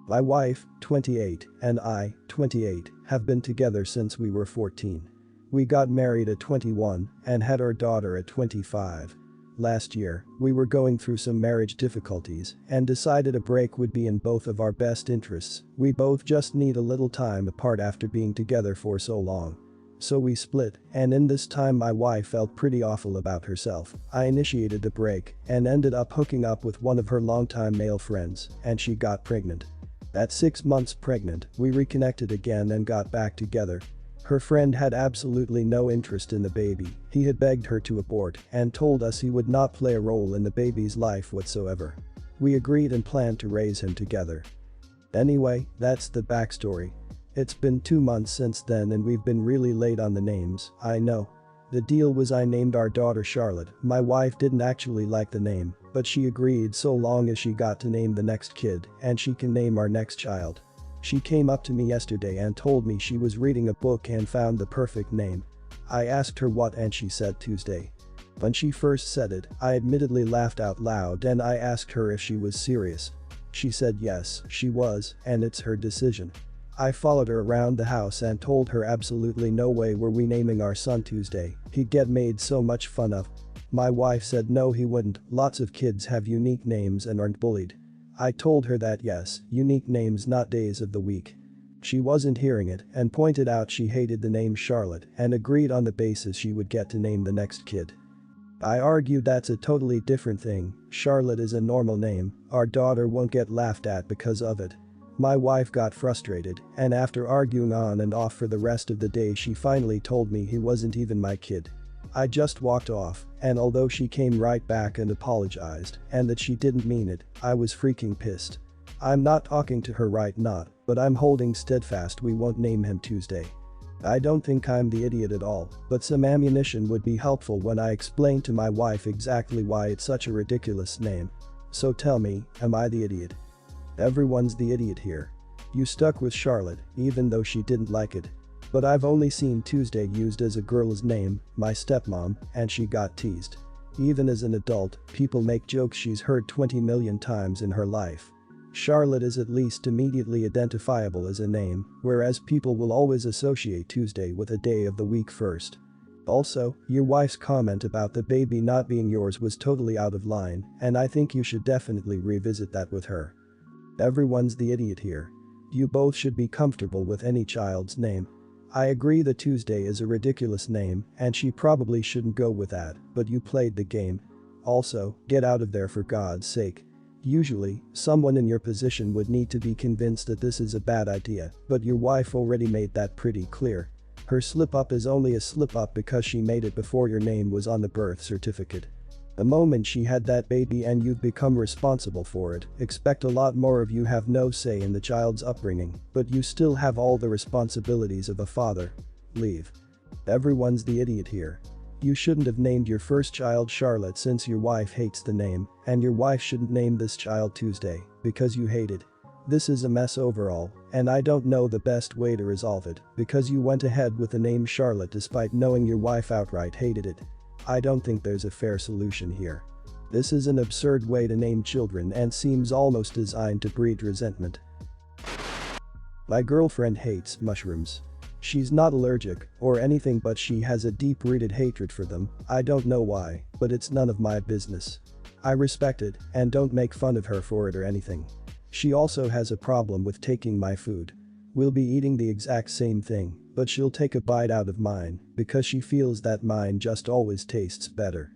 My wife, 28, and I, 28, have been together since we were 14. We got married at 21 and had our daughter at 25. Last year, we were going through some marriage difficulties and decided a break would be in both of our best interests. We both just need a little time apart after being together for so long. So we split, and in this time my wife felt pretty awful about herself. I initiated the break and ended up hooking up with one of her longtime male friends, and she got pregnant. At 6 months pregnant, we reconnected again and got back together. Her friend had absolutely no interest in the baby. He had begged her to abort and told us he would not play a role in the baby's life whatsoever. We agreed and planned to raise him together. Anyway, that's the backstory. It's been 2 months since then and we've been really late on the names, I know. The deal was I named our daughter Charlotte. My wife didn't actually like the name, but she agreed so long as she got to name the next kid and she can name our next child. She came up to me yesterday and told me she was reading a book and found the perfect name. I asked her what and she said Tuesday. When she first said it, I admittedly laughed out loud and I asked her if she was serious. She said yes, she was, and it's her decision. I followed her around the house and told her absolutely no way were we naming our son Tuesday, he'd get made so much fun of. My wife said no he wouldn't, lots of kids have unique names and aren't bullied. I told her that yes, unique names not days of the week. She wasn't hearing it and pointed out she hated the name Charlotte and agreed on the basis she would get to name the next kid. I argued that's a totally different thing, Charlotte is a normal name, our daughter won't get laughed at because of it. My wife got frustrated, and after arguing on and off for the rest of the day she finally told me he wasn't even my kid. I just walked off, and although she came right back and apologized, and that she didn't mean it, I was freaking pissed. I'm not talking to her right now, but I'm holding steadfast we won't name him Tuesday. I don't think I'm the idiot at all, but some ammunition would be helpful when I explain to my wife exactly why it's such a ridiculous name. So tell me, am I the idiot? Everyone's the idiot here. You stuck with Charlotte, even though she didn't like it. But I've only seen Tuesday used as a girl's name, my stepmom, and she got teased. Even as an adult, people make jokes she's heard 20 million times in her life. Charlotte is at least immediately identifiable as a name, whereas people will always associate Tuesday with a day of the week first. Also, your wife's comment about the baby not being yours was totally out of line, and I think you should definitely revisit that with her. Everyone's the idiot here. You both should be comfortable with any child's name. I agree that Tuesday is a ridiculous name and she probably shouldn't go with that, but you played the game. Also, get out of there for God's sake. Usually, someone in your position would need to be convinced that this is a bad idea, but your wife already made that pretty clear. Her slip-up is only a slip-up because she made it before your name was on the birth certificate. The moment she had that baby and you've become responsible for it, expect a lot more of you. Have no say in the child's upbringing, but you still have all the responsibilities of a father. Leave. Everyone's the idiot here. You shouldn't have named your first child Charlotte since your wife hates the name, and your wife shouldn't name this child Tuesday because you hate it. This is a mess overall, and I don't know the best way to resolve it because you went ahead with the name Charlotte despite knowing your wife outright hated it. I don't think there's a fair solution here. This is an absurd way to name children and seems almost designed to breed resentment. My girlfriend hates mushrooms. She's not allergic or anything, but she has a deep-rooted hatred for them. I don't know why, but it's none of my business. I respect it and don't make fun of her for it or anything. She also has a problem with taking my food. We'll be eating the exact same thing, but she'll take a bite out of mine because she feels that mine just always tastes better.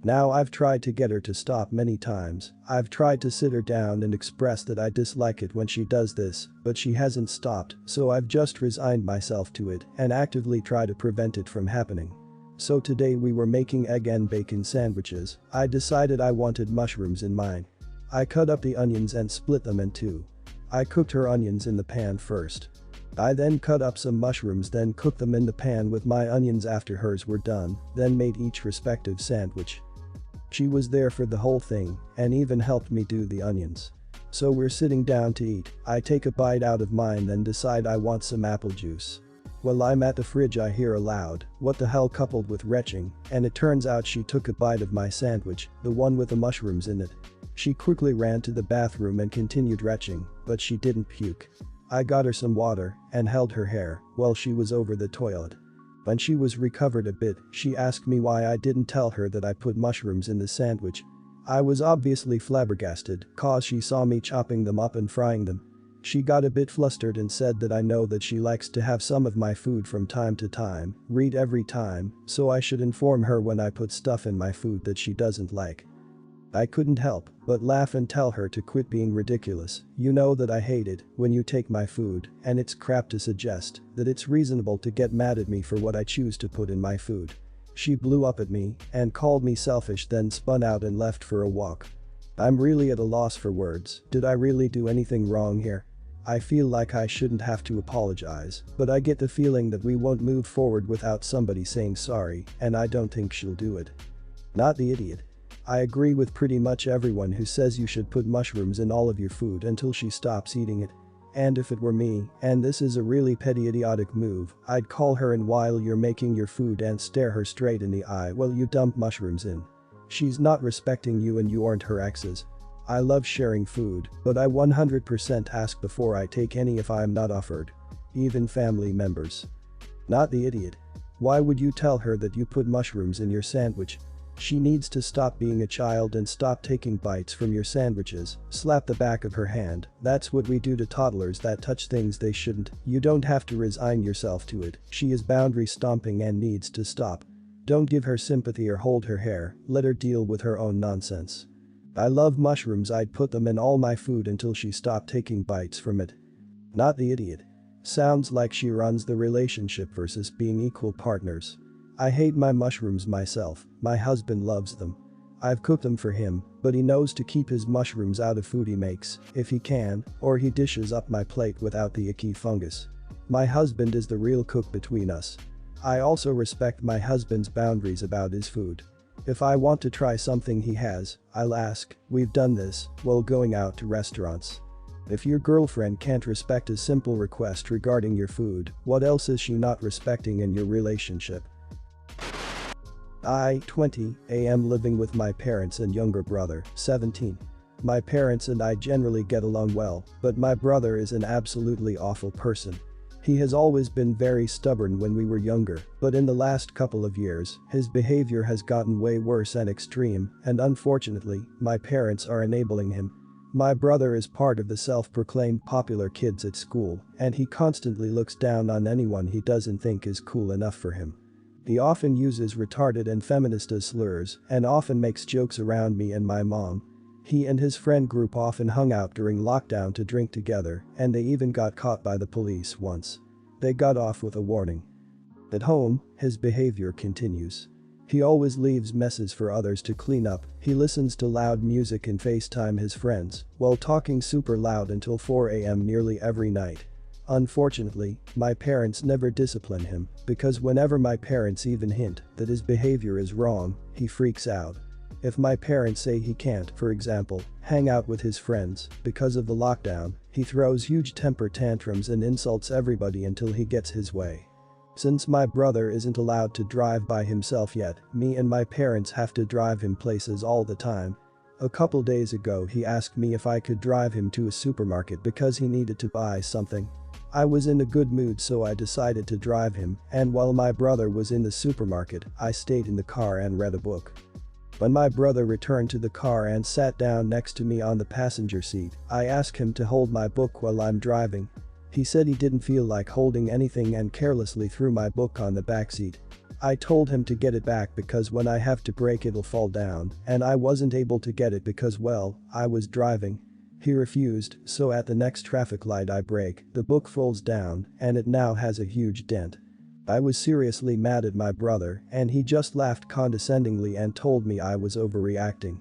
Now I've tried to get her to stop many times. I've tried to sit her down and express that I dislike it when she does this, but she hasn't stopped, so I've just resigned myself to it and actively try to prevent it from happening. So today we were making egg and bacon sandwiches. I decided I wanted mushrooms in mine. I cut up the onions and split them in two. I cooked her onions in the pan first. I then cut up some mushrooms, then cooked them in the pan with my onions after hers were done, then made each respective sandwich. She was there for the whole thing and even helped me do the onions. So we're sitting down to eat. I take a bite out of mine, then decide I want some apple juice. While I'm at the fridge I hear a loud "what the hell" coupled with retching, and it turns out she took a bite of my sandwich, the one with the mushrooms in it. She quickly ran to the bathroom and continued retching, but she didn't puke. I got her some water and held her hair while she was over the toilet. When she was recovered a bit, she asked me why I didn't tell her that I put mushrooms in the sandwich. I was obviously flabbergasted, cause she saw me chopping them up and frying them. She got a bit flustered and said that I know that she likes to have some of my food from time to time, read every time, so I should inform her when I put stuff in my food that she doesn't like. I couldn't help but laugh and tell her to quit being ridiculous. You know that I hate it when you take my food, and it's crap to suggest that it's reasonable to get mad at me for what I choose to put in my food. She blew up at me and called me selfish, then spun out and left for a walk. I'm really at a loss for words. Did I really do anything wrong here? I feel like I shouldn't have to apologize, but I get the feeling that we won't move forward without somebody saying sorry, and I don't think she'll do it. Not the idiot. I agree with pretty much everyone who says you should put mushrooms in all of your food until she stops eating it. And if it were me, and this is a really petty idiotic move, I'd call her in while you're making your food and stare her straight in the eye while you dump mushrooms in. She's not respecting you and you aren't her exes. I love sharing food, but I 100% ask before I take any if I'm not offered. Even family members. Not the idiot. Why would you tell her that you put mushrooms in your sandwich? She needs to stop being a child and stop taking bites from your sandwiches. Slap the back of her hand. That's what we do to toddlers that touch things they shouldn't. You don't have to resign yourself to it. She is boundary stomping and needs to stop. Don't give her sympathy or hold her hair. Let her deal with her own nonsense. I love mushrooms. I'd put them in all my food until she stopped taking bites from it. Not the idiot. Sounds like she runs the relationship versus being equal partners. I hate my mushrooms myself. My husband loves them. I've cooked them for him, but he knows to keep his mushrooms out of food he makes, if he can, or he dishes up my plate without the icky fungus. My husband is the real cook between us. I also respect my husband's boundaries about his food. If I want to try something he has, I'll ask. We've done this while going out to restaurants. If your girlfriend can't respect a simple request regarding your food, what else is she not respecting in your relationship? I, 20, am living with my parents and younger brother, 17. My parents and I generally get along well, but my brother is an absolutely awful person. He has always been very stubborn when we were younger, but in the last couple of years, his behavior has gotten way worse and extreme, and unfortunately, my parents are enabling him. My brother is part of the self-proclaimed popular kids at school, and he constantly looks down on anyone he doesn't think is cool enough for him. He often uses retarded and feminist slurs and often makes jokes around me and my mom. He and his friend group often hung out during lockdown to drink together, and they even got caught by the police once. They got off with a warning. At home, his behavior continues. He always leaves messes for others to clean up. He listens to loud music and FaceTime his friends while talking super loud until 4 a.m. nearly every night. Unfortunately, my parents never discipline him because whenever my parents even hint that his behavior is wrong, he freaks out. If my parents say he can't, for example, hang out with his friends because of the lockdown, he throws huge temper tantrums and insults everybody until he gets his way. Since my brother isn't allowed to drive by himself yet, me and my parents have to drive him places all the time. A couple days ago he asked me if I could drive him to a supermarket because he needed to buy something. I was in a good mood so I decided to drive him, and while my brother was in the supermarket, I stayed in the car and read a book. When my brother returned to the car and sat down next to me on the passenger seat, I asked him to hold my book while I'm driving. He said he didn't feel like holding anything and carelessly threw my book on the back seat. I told him to get it back because when I have to brake it'll fall down, and I wasn't able to get it because, well, I was driving. He refused, so at the next traffic light I brake, the book falls down, and it now has a huge dent. I was seriously mad at my brother, and he just laughed condescendingly and told me I was overreacting.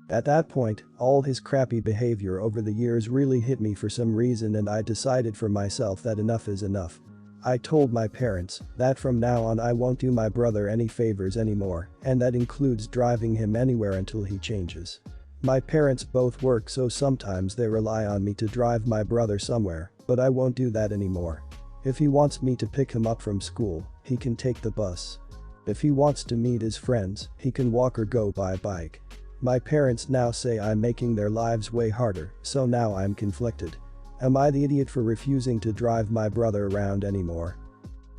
At that point, all his crappy behavior over the years really hit me for some reason, and I decided for myself that enough is enough. I told my parents that from now on I won't do my brother any favors anymore, and that includes driving him anywhere until he changes. My parents both work, so sometimes they rely on me to drive my brother somewhere, but I won't do that anymore. If he wants me to pick him up from school, he can take the bus. If he wants to meet his friends, he can walk or go by bike. My parents now say I'm making their lives way harder, so now I'm conflicted. Am I the idiot for refusing to drive my brother around anymore?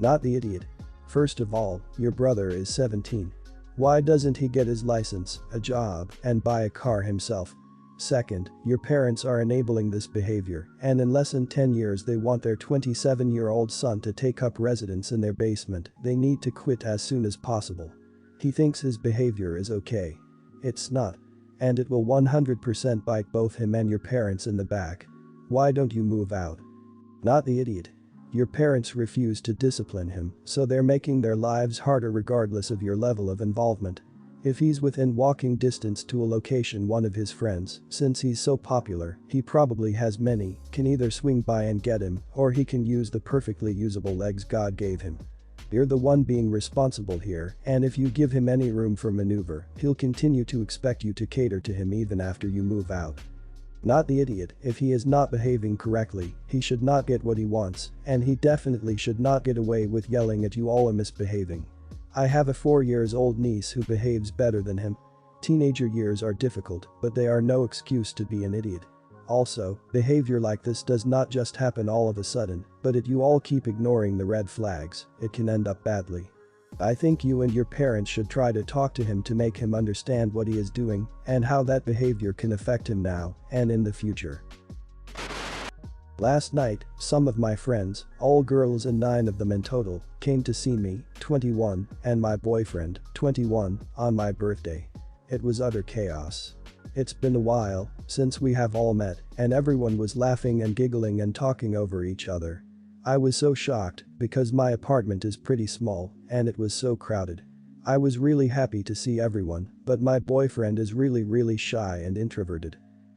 Not the idiot. First of all, your brother is 17. Why doesn't he get his license, a job, and buy a car himself? Second, your parents are enabling this behavior, and in less than 10 years they want their 27-year-old son to take up residence in their basement. They need to quit as soon as possible. He thinks his behavior is okay. It's not. And it will 100% bite both him and your parents in the back. Why don't you move out? Not the idiot. Your parents refuse to discipline him, so they're making their lives harder regardless of your level of involvement. If he's within walking distance to a location one of his friends, since he's so popular, he probably has many, can either swing by and get him, or he can use the perfectly usable legs God gave him. You're the one being responsible here, and if you give him any room for maneuver, he'll continue to expect you to cater to him even after you move out. Not the idiot. If he is not behaving correctly, he should not get what he wants, and he definitely should not get away with yelling at you all or misbehaving. I have a 4-year-old niece who behaves better than him. Teenager years are difficult, but they are no excuse to be an idiot. Also, behavior like this does not just happen all of a sudden, but if you all keep ignoring the red flags, it can end up badly. I think you and your parents should try to talk to him to make him understand what he is doing and how that behavior can affect him now and in the future. Last night, some of my friends, all girls and 9 of them in total, came to see me, 21, and my boyfriend, 21, on my birthday. It was utter chaos. It's been a while since we have all met, and everyone was laughing and giggling and talking over each other. I was so shocked because my apartment is pretty small and it was so crowded. I was really happy to see everyone, but my boyfriend is really shy and introverted.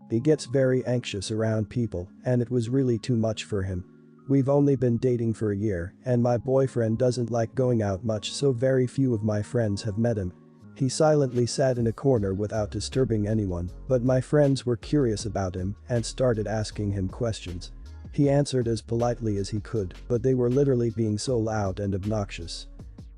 He gets very anxious around people and it was really too much for him. We've only been dating for a year and my boyfriend doesn't like going out much, so very few of my friends have met him. He silently sat in a corner without disturbing anyone, but my friends were curious about him and started asking him questions. He answered as politely as he could, but they were literally being so loud and obnoxious.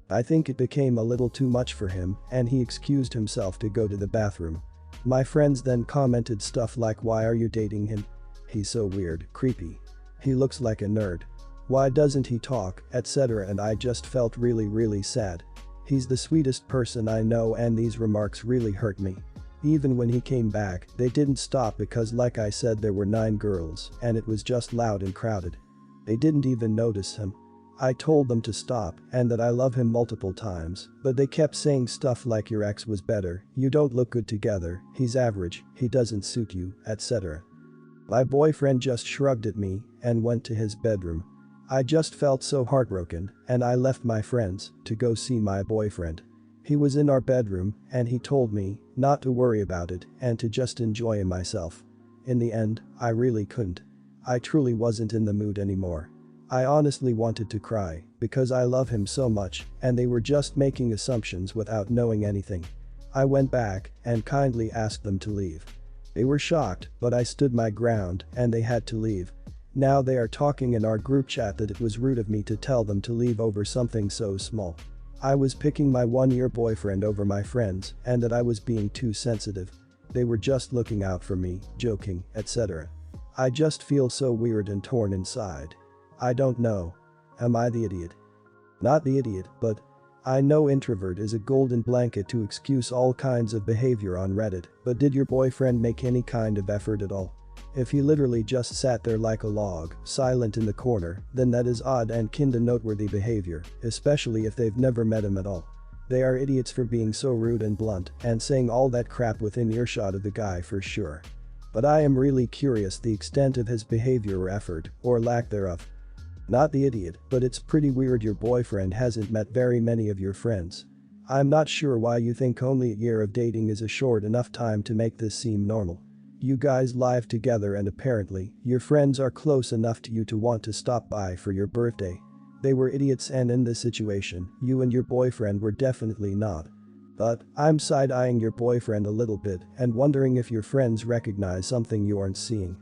I think it became a little too much for him and he excused himself to go to the bathroom. My friends then commented stuff like, "Why are you dating him? He's so weird, creepy. He looks like a nerd. Why doesn't he talk?" etc. And I just felt really sad. He's the sweetest person I know and these remarks really hurt me. Even when he came back, they didn't stop because like I said there were 9 girls and it was just loud and crowded. They didn't even notice him. I told them to stop and that I love him multiple times, but they kept saying stuff like your ex was better, you don't look good together, he's average, he doesn't suit you, etc. My boyfriend just shrugged at me and went to his bedroom. I just felt so heartbroken and I left my friends to go see my boyfriend. He was in our bedroom and he told me not to worry about it and to just enjoy myself. In the end, I really couldn't. I truly wasn't in the mood anymore. I honestly wanted to cry because I love him so much and they were just making assumptions without knowing anything. I went back and kindly asked them to leave. They were shocked, but I stood my ground and they had to leave. Now they are talking in our group chat that it was rude of me to tell them to leave over something so small. I was picking my 1-year boyfriend over my friends and that I was being too sensitive. They were just looking out for me, joking, etc. I just feel so weird and torn inside. I don't know. Am I the idiot? Not the idiot, but I know introvert is a golden blanket to excuse all kinds of behavior on Reddit, but did your boyfriend make any kind of effort at all? If he literally just sat there like a log, silent in the corner, then that is odd and kinda noteworthy behavior, especially if they've never met him at all. They are idiots for being so rude and blunt and saying all that crap within earshot of the guy for sure. But I am really curious the extent of his behavior or effort, or lack thereof. Not the idiot, but it's pretty weird your boyfriend hasn't met very many of your friends. I'm not sure why you think only a year of dating is a short enough time to make this seem normal. You guys live together and apparently, your friends are close enough to you to want to stop by for your birthday. They were idiots and in this situation, you and your boyfriend were definitely not. But, I'm side-eyeing your boyfriend a little bit and wondering if your friends recognize something you aren't seeing.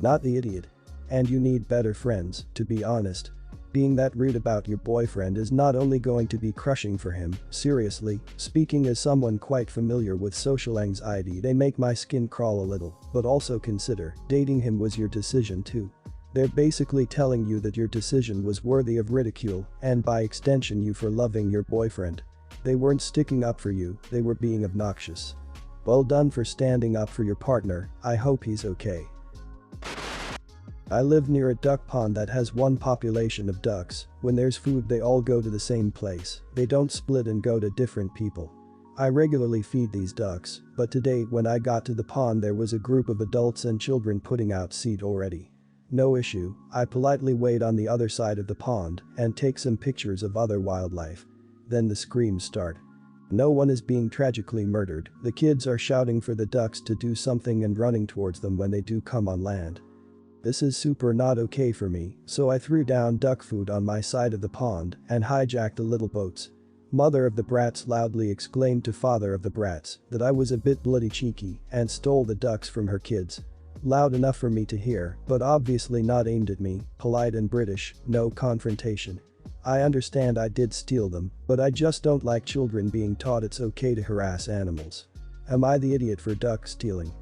Not the idiot. And you need better friends, to be honest. Being that rude about your boyfriend is not only going to be crushing for him, seriously, speaking as someone quite familiar with social anxiety, they make my skin crawl a little, but also consider, dating him was your decision too. They're basically telling you that your decision was worthy of ridicule, and by extension you for loving your boyfriend. They weren't sticking up for you, they were being obnoxious. Well done for standing up for your partner, I hope he's okay. I live near a duck pond that has one population of ducks. When there's food they all go to the same place, they don't split and go to different people. I regularly feed these ducks, but today when I got to the pond there was a group of adults and children putting out seed already. No issue, I politely wait on the other side of the pond and take some pictures of other wildlife. Then the screams start. No one is being tragically murdered, the kids are shouting for the ducks to do something and running towards them when they do come on land. This is super not okay for me, so I threw down duck food on my side of the pond and hijacked the little boats. Mother of the brats loudly exclaimed to father of the brats that I was a bit bloody cheeky and stole the ducks from her kids. Loud enough for me to hear, but obviously not aimed at me, polite and British, no confrontation. I understand I did steal them, but I just don't like children being taught it's okay to harass animals. Am I the idiot for duck stealing?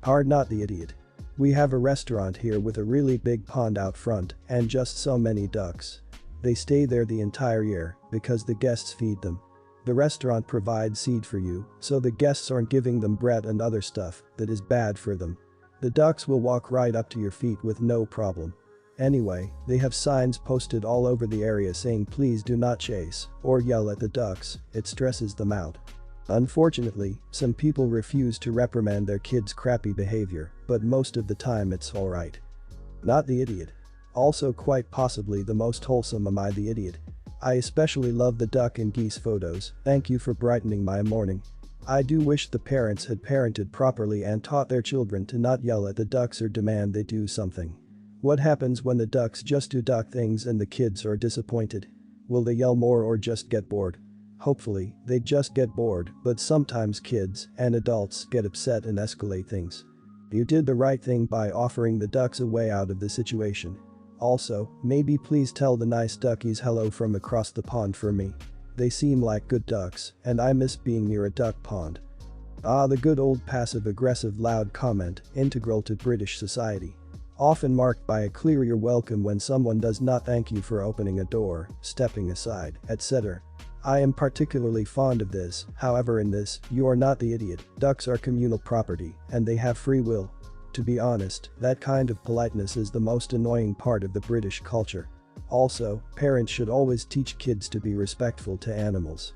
Hard not the idiot. We have a restaurant here with a really big pond out front and just so many ducks. They stay there the entire year because the guests feed them. The restaurant provides seed for you, so the guests aren't giving them bread and other stuff that is bad for them. The ducks will walk right up to your feet with no problem. Anyway, they have signs posted all over the area saying please do not chase or yell at the ducks, it stresses them out. Unfortunately, some people refuse to reprimand their kids' crappy behavior, but most of the time it's alright. Not the idiot. Also quite possibly the most wholesome am I the idiot. I especially love the duck and geese photos, thank you for brightening my morning. I do wish the parents had parented properly and taught their children to not yell at the ducks or demand they do something. What happens when the ducks just do duck things and the kids are disappointed? Will they yell more or just get bored? Hopefully, they just get bored, but sometimes kids and adults get upset and escalate things. You did the right thing by offering the ducks a way out of the situation. Also, maybe please tell the nice duckies hello from across the pond for me. They seem like good ducks, and I miss being near a duck pond. Ah, the good old passive-aggressive loud comment, integral to British society. Often marked by a clear "you're welcome" when someone does not thank you for opening a door, stepping aside, etc. I am particularly fond of this, however in this, you are not the idiot, ducks are communal property, and they have free will. To be honest, that kind of politeness is the most annoying part of the British culture. Also, parents should always teach kids to be respectful to animals.